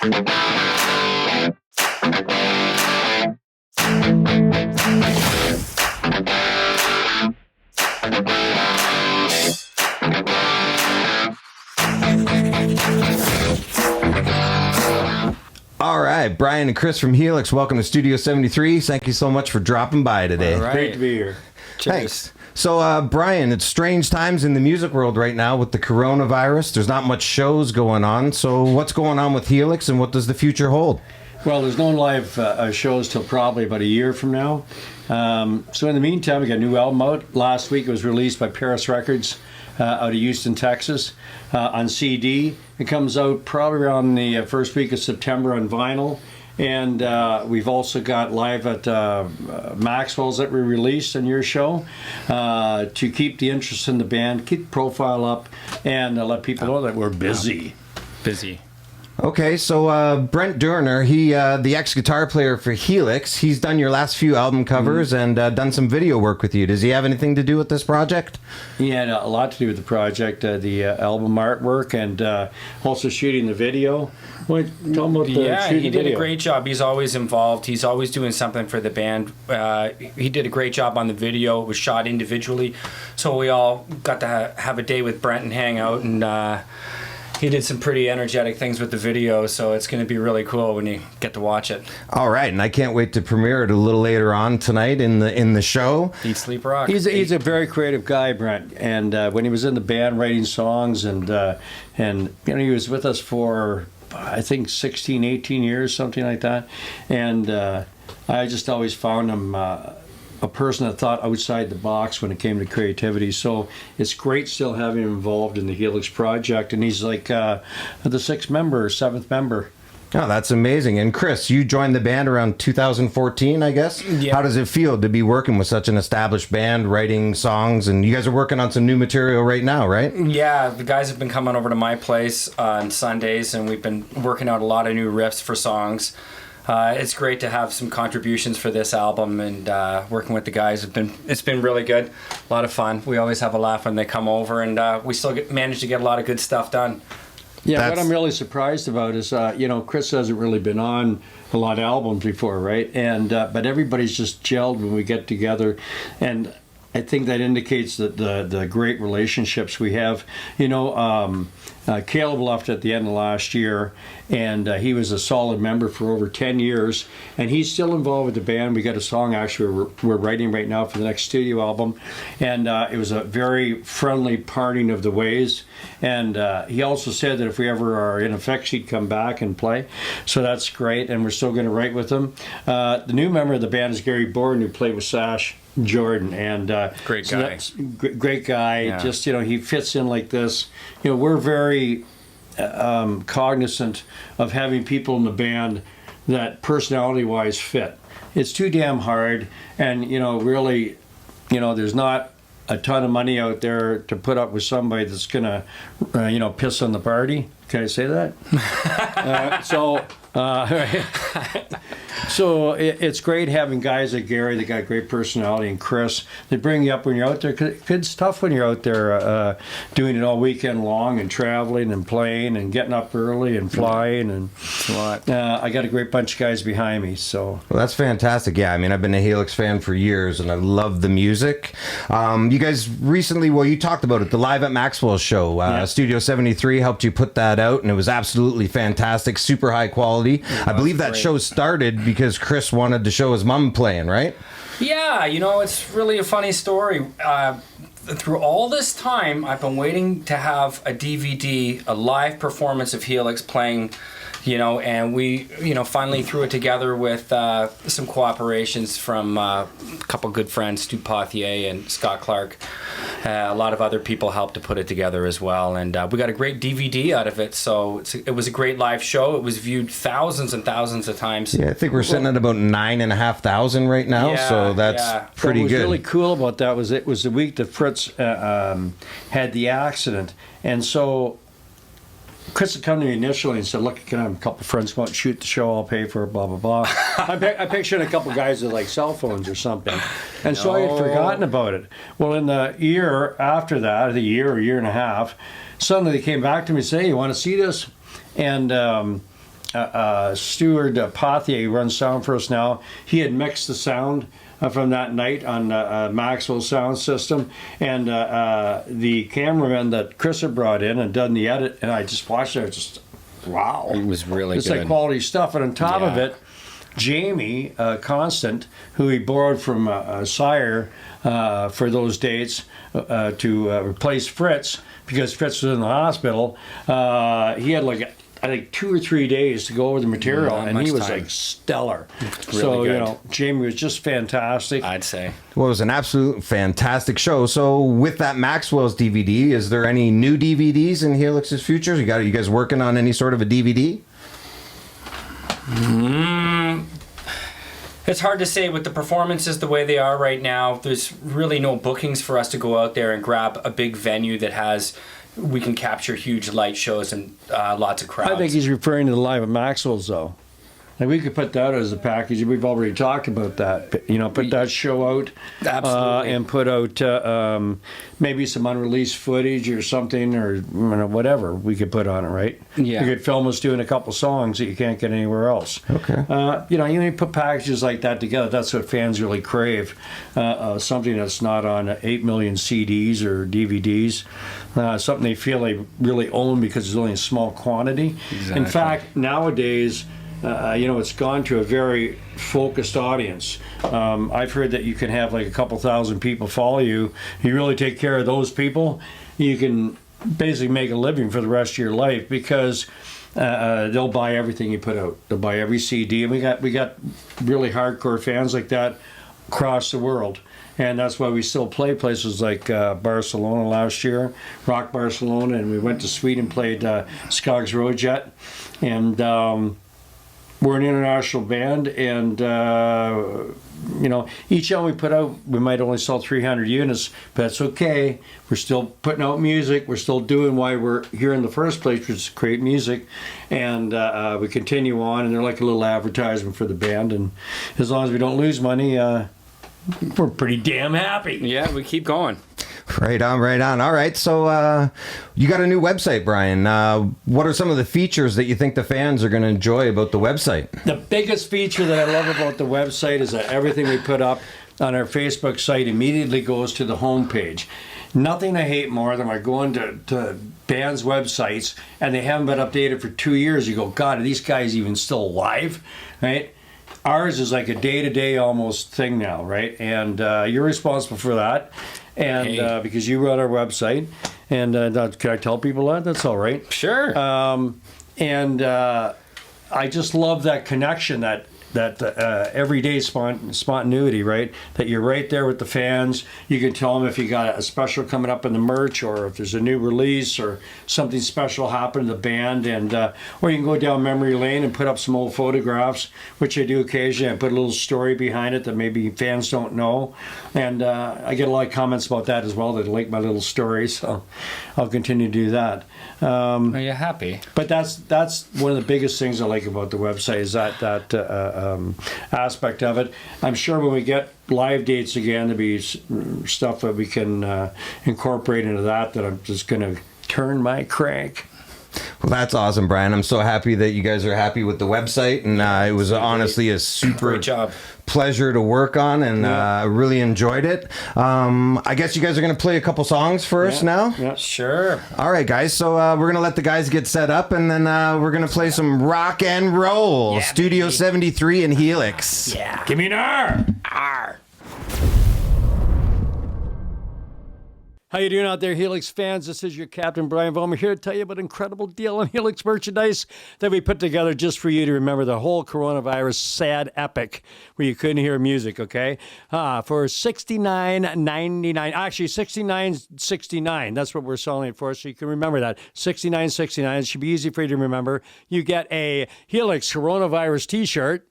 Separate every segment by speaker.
Speaker 1: All right, Brian and Chris from Helix, welcome to Studio 73. Thank you so much for dropping by today.
Speaker 2: All right. Great to be here.
Speaker 3: Cheers.
Speaker 1: Thanks. So, Brian, it's strange times in the music world right now with the coronavirus. There's not much shows going on. So what's going on with Helix and what does the future hold?
Speaker 2: Well, there's no live shows till probably about a year from now. So in the meantime, we got a new album out. Last week it was released by Paris Records out of Houston, Texas, on CD. It comes out probably around the first week of September on vinyl. And we've also got live at Maxwell's that we released on your show to keep the interest in the band, keep the profile up, and let people know that we're busy.
Speaker 3: Busy.
Speaker 1: Okay, so Brent Doerner, he the ex-guitar player for Helix, he's done your last few album covers and done some video work with you. Does he have anything to do with this project?
Speaker 2: He had a lot to do with the project, the album artwork, and also shooting the video. Well, tell him about the shooting
Speaker 3: he did
Speaker 2: video.
Speaker 3: a great job. He's always involved. He's always doing something for the band. He did a great job on the video. It was shot individually, so we all got to have a day with Brent and hang out, and he did some pretty energetic things with the video, so it's going to be really cool when you get to watch it.
Speaker 1: All right, and I can't wait to premiere it a little later on tonight in the show.
Speaker 3: Eat, Sleep, Rock.
Speaker 2: He's a very creative guy, Brent, and when he was in the band writing songs, and he was with us for I think 16, 18 years, something like that, and I just always found him a person that thought outside the box when it came to creativity. So it's great still having him involved in the Helix project, and he's like the seventh member.
Speaker 1: Oh, that's amazing. And Chris, you joined the band around 2014, I guess?
Speaker 3: Yeah.
Speaker 1: How does it feel to be working with such an established band, writing songs, and you guys are working on some new material right now, right?
Speaker 3: Yeah, the guys have been coming over to my place on Sundays, and we've been working out a lot of new riffs for songs. It's great to have some contributions for this album, and working with the guys it's been really good, a lot of fun. We always have a laugh when they come over, and we still manage to get a lot of good stuff done.
Speaker 2: Yeah, what I'm really surprised about is Chris hasn't really been on a lot of albums before, right? And but everybody's just gelled when we get together, and I think that indicates that the great relationships we have. Caleb left at the end of last year, and he was a solid member for over 10 years, and he's still involved with the band. We got a song actually we're writing right now for the next studio album, and it was a very friendly parting of the ways. And he also said that if we ever are in effects, he'd come back and play. So that's great, and we're still going to write with him. The new member of the band is Gary Borden, who played with Sash Jordan, and
Speaker 3: great guy.
Speaker 2: Great guy. Yeah. Just he fits in like this. We're very cognizant of having people in the band that personality-wise fit. It's too damn hard, and really, there's not a ton of money out there to put up with somebody that's gonna, piss on the party. Can I say that? So it's great having guys like Gary that got great personality, and Chris. They bring you up when you're out there. 'Cause it's tough when you're out there doing it all weekend long and traveling and playing and getting up early and flying. And I got a great bunch of guys behind me. So
Speaker 1: well, that's fantastic. Yeah, I mean, I've been a Helix fan for years, and I love the music. You guys recently, you talked about it, the Live at Maxwell show. Studio 73 helped you put that out, and it was absolutely fantastic, super high quality. I believe that show started because Chris wanted to show his mom playing, right?
Speaker 3: Yeah, it's really a funny story. Through all this time, I've been waiting to have a DVD, a live performance of Helix playing, and we, finally threw it together with some cooperations from a couple good friends, Stu Pothier and Scott Clark. A lot of other people helped to put it together as well, and we got a great DVD out of it, so it was a great live show. It was viewed thousands and thousands of times.
Speaker 1: Yeah, I think we're sitting at about 9,500 right now, so that's pretty good.
Speaker 2: What was really cool about that was it was the week that Fritz had the accident, and so Chris had come to me initially and said, "Look, can I have a couple of friends come out and shoot the show? I'll pay for it, blah, blah, blah." I pictured a couple of guys with like cell phones or something. And so I had forgotten about it. Well, in the year after that, the year or year and a half, suddenly they came back to me and said, "Hey, you want to see this?" And Stuart Pothier, who runs sound for us now, he had mixed the sound from that night on Maxwell sound system, and the cameraman that Chris had brought in and done the edit, and I just watched it, just wow,
Speaker 3: It was really
Speaker 2: it's
Speaker 3: good.
Speaker 2: like quality stuff. And on top of
Speaker 3: Yeah.
Speaker 2: it, Jamie Constant, who he borrowed from Sire for those dates to replace Fritz, because Fritz was in the hospital, he had like I think 2 or 3 days to go over the material,
Speaker 3: Not
Speaker 2: and he
Speaker 3: much
Speaker 2: was
Speaker 3: time.
Speaker 2: like stellar.
Speaker 3: really
Speaker 2: So
Speaker 3: good.
Speaker 2: Jamie was just fantastic.
Speaker 3: I'd say.
Speaker 1: Well, it was an absolute fantastic show. So, with that Maxwell's DVD, is there any new DVDs in Helix's future? You guys working on any sort of a DVD?
Speaker 3: It's hard to say with the performances the way they are right now. There's really no bookings for us to go out there and grab a big venue that we can capture huge light shows and lots of crowds.
Speaker 2: I think he's referring to the Live at Maxwell's, though. Like we could put that as a package. We've already talked about that. Put that show out.
Speaker 3: Absolutely.
Speaker 2: And put out maybe some unreleased footage or something, or whatever we could put on it, right?
Speaker 3: Yeah.
Speaker 2: You could film us doing a couple songs that you can't get anywhere else.
Speaker 1: Okay.
Speaker 2: You put packages like that together. That's what fans really crave. Something that's not on 8 million CDs or DVDs. Something they feel they really own because it's only a small quantity.
Speaker 3: Exactly.
Speaker 2: In fact, nowadays, it's gone to a very focused audience. I've heard that you can have like a couple thousand people follow you. You really take care of those people, you can basically make a living for the rest of your life, because they'll buy everything you put out. They'll buy every CD, and we got really hardcore fans like that across the world. And that's why we still play places like Barcelona last year, Rock Barcelona, and we went to Sweden, played Skogs Roadjet, and we're an international band, and each album we put out, we might only sell 300 units, but that's okay. We're still putting out music. We're still doing why we're here in the first place, which is to create music, and we continue on. And they're like a little advertisement for the band. And as long as we don't lose money, we're pretty damn happy.
Speaker 3: Yeah, we keep going.
Speaker 1: Right on, right on. All right, so you got a new website, Brian. What are some of the features that you think the fans are going to enjoy about the website?
Speaker 2: The biggest feature that I love about the website is that everything we put up on our Facebook site immediately goes to the homepage. Nothing I hate more than like going to bands' websites and they haven't been updated for 2 years. You go, God, are these guys even still alive? Right? Ours is like a day-to-day almost thing now, right? And you're responsible for that, and because you run our website. And can I tell people that? That's all right.
Speaker 3: Sure.
Speaker 2: I just love that connection, that everyday spontaneity, right? That you're right there with the fans. You can tell them if you got a special coming up in the merch, or if there's a new release, or something special happened to the band, and or you can go down memory lane and put up some old photographs, which I do occasionally. I put a little story behind it that maybe fans don't know, and I get a lot of comments about that as well. That like my little stories, so I'll continue to do that.
Speaker 3: Are you happy?
Speaker 2: But that's one of the biggest things I like about the website, is that aspect of it. I'm sure when we get live dates again, there'll be stuff that we can incorporate into that I'm just going to turn my crank.
Speaker 1: Well, that's awesome, Brian. I'm so happy that you guys are happy with the website, and it was honestly a super
Speaker 3: Great job.
Speaker 1: pleasure to work on, and I really enjoyed it. I guess you guys are going to play a couple songs for us now?
Speaker 2: Yeah.
Speaker 3: Sure.
Speaker 1: All right, guys. So we're going to let the guys get set up, and then we're going to play some rock and roll.
Speaker 3: Yeah,
Speaker 1: Studio
Speaker 3: baby.
Speaker 1: 73 and Helix.
Speaker 3: Yeah.
Speaker 2: Give me an R.
Speaker 3: R.
Speaker 2: How you doing out there, Helix fans? This is your Captain Brian Vollmer here to tell you about an incredible deal on Helix merchandise that we put together just for you to remember the whole coronavirus sad epic where you couldn't hear music, okay? For $69.99, actually $69.69. That's what we're selling it for, so you can remember that. $69.69. It should be easy for you to remember. You get a Helix coronavirus t-shirt.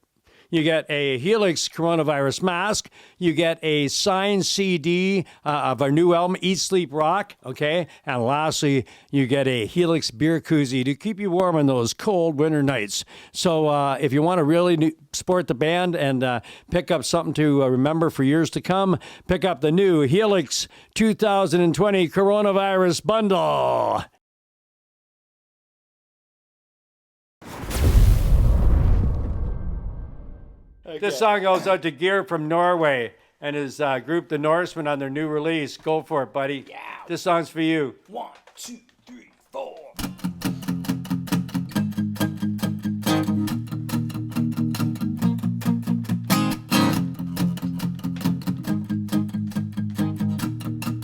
Speaker 2: You get a Helix coronavirus mask. You get a signed CD of our new album, Eat, Sleep, Rock. Okay. And lastly, you get a Helix beer koozie to keep you warm on those cold winter nights. So if you want to really support the band and pick up something to remember for years to come, pick up the new Helix 2020 coronavirus bundle. This song goes out to Gear from Norway and his group, The Norsemen, on their new release. Go for it, buddy.
Speaker 3: Yeah.
Speaker 2: This song's for you.
Speaker 3: 1, 2, 3, 4.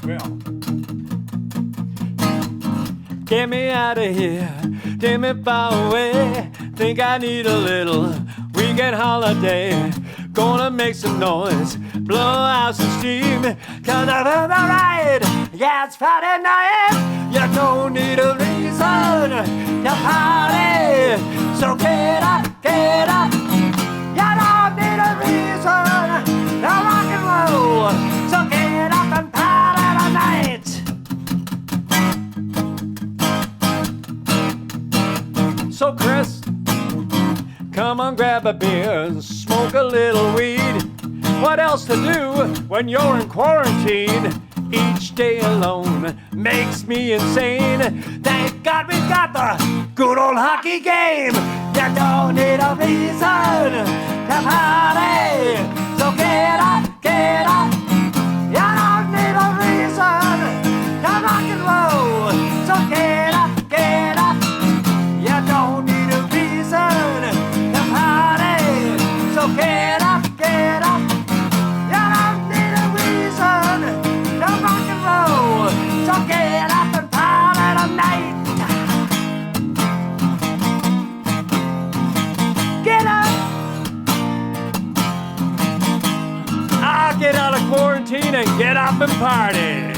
Speaker 2: Well. Get me out of here, take me far away. Think I need a little weekend holiday. Gonna make some noise, blow out some steam. Cause I'm on the ride, yeah, it's Friday night. You don't need a reason to party. So get up, get up. You don't need a reason to rock and roll. So get up and party tonight. So Chris, come on, grab a beer and smoke a little weed. What else to do when you're in quarantine? Each day alone makes me insane. Thank God we got the good old hockey game. You don't need a reason to party. So get up, get up. You don't need a reason to rock and roll. So get up, get up. You don't need a reason to party. So get up, get up. You don't need a reason to rock and roll. So get up and party tonight. Get up. I'll get out of quarantine and get up and party.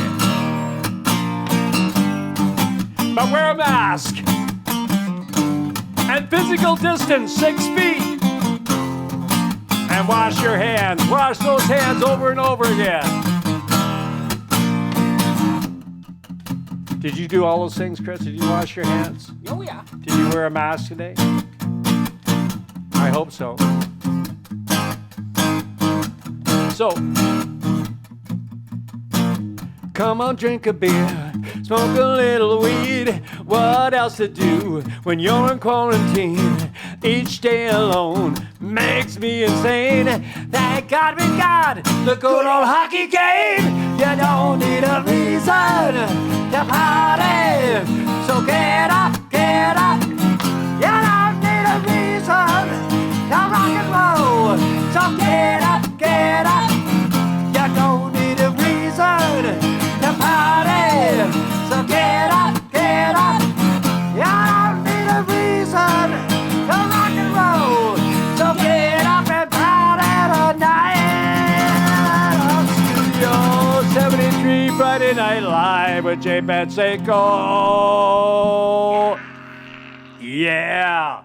Speaker 2: But wear a mask. And physical distance 6 feet. And wash your hands. Wash those hands over and over again. Did you do all those things, Chris? Did you wash your hands?
Speaker 3: Oh, yeah.
Speaker 2: Did you wear a mask today? I hope so. So, come on, drink a beer, smoke a little weed. What else to do when you're in quarantine? Each day alone makes me insane. Thank God we got the good old hockey game. You don't need a reason to party. So get up, get up. You don't need a reason to rock and roll. So get up, get up. You don't need a reason to party. So get up, get up. You don't need a reason to rock and roll. So get up and party tonight. On Studio 73 Friday Night Live with Jay Panseko. Yeah.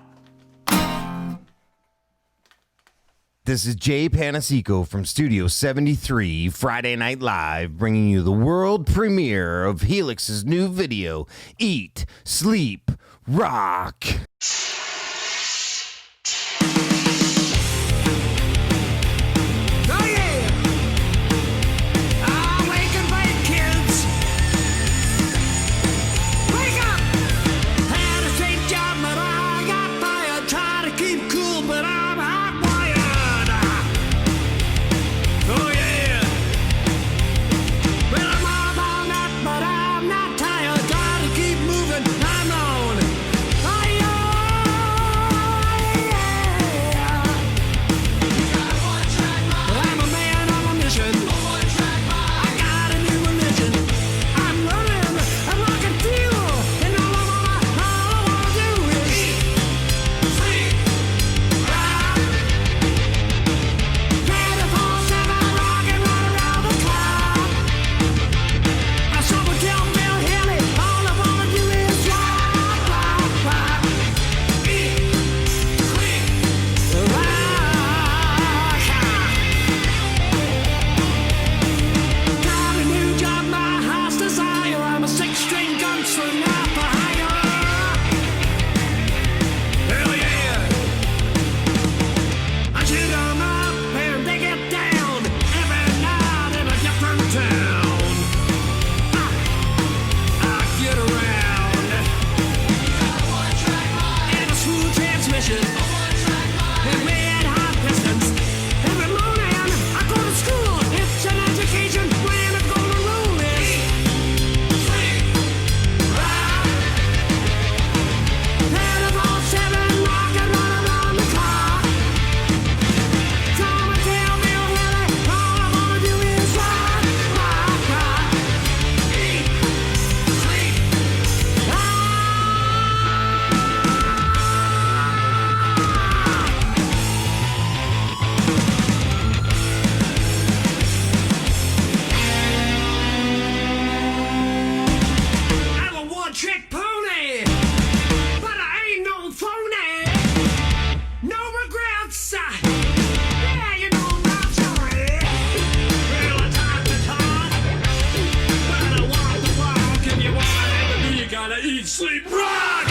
Speaker 1: This is Jay Panasico from Studio 73, Friday Night Live, bringing you the world premiere of Helix's new video, Eat, Sleep, Rock.
Speaker 4: Oh yeah! Ah, wake and bake, kids! Wake up! Had a straight job, but I got fired. Try to keep cool, but I'm hot wired. Oh yeah! Well, I'm up all night, but I'm not tired. Gotta keep moving. I'm on. Oh yeah! Eat, sleep, rock!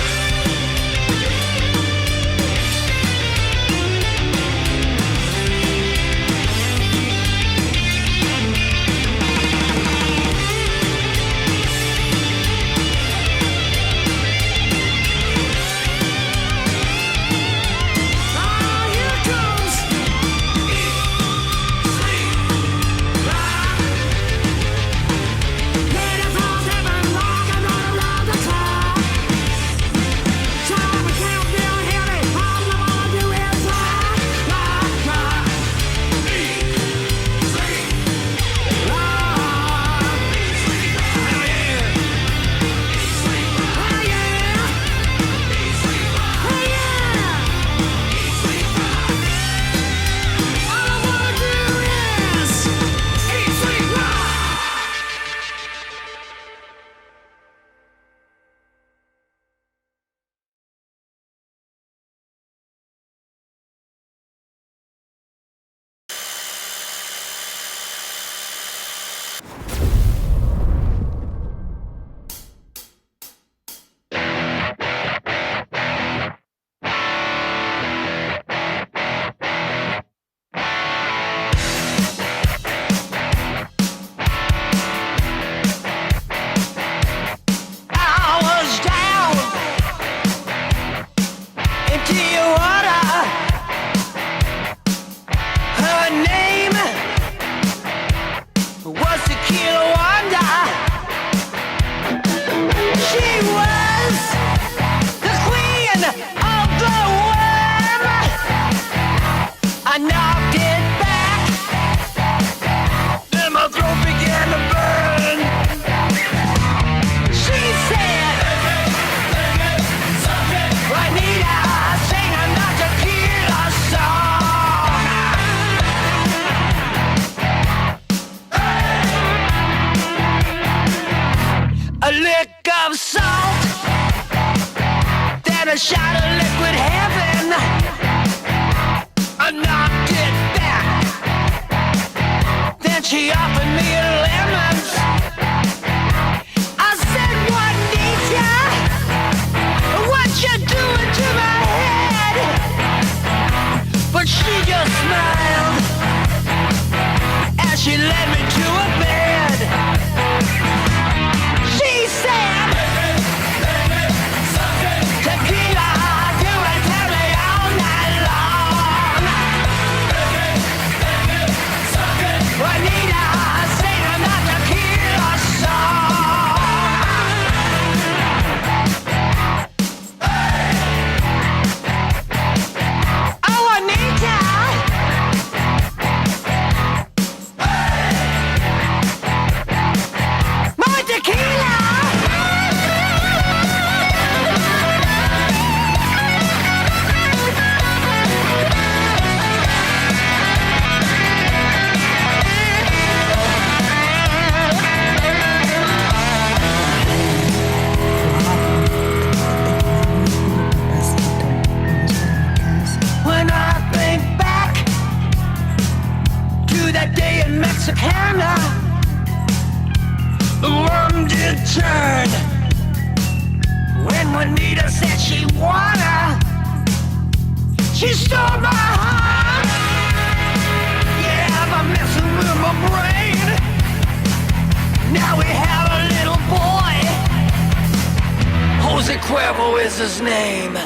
Speaker 5: A shot of liquid heaven. I knocked it back. Then she offered me lemons. I said, Juanita, what you doing to my head? But she just smiled as she led me to a bed. She said, Mexicana, the worm did turn when Juanita said she wanna. She stole my heart. Yeah, by messing with my brain. Now we have a little boy. Jose Cuervo is his name.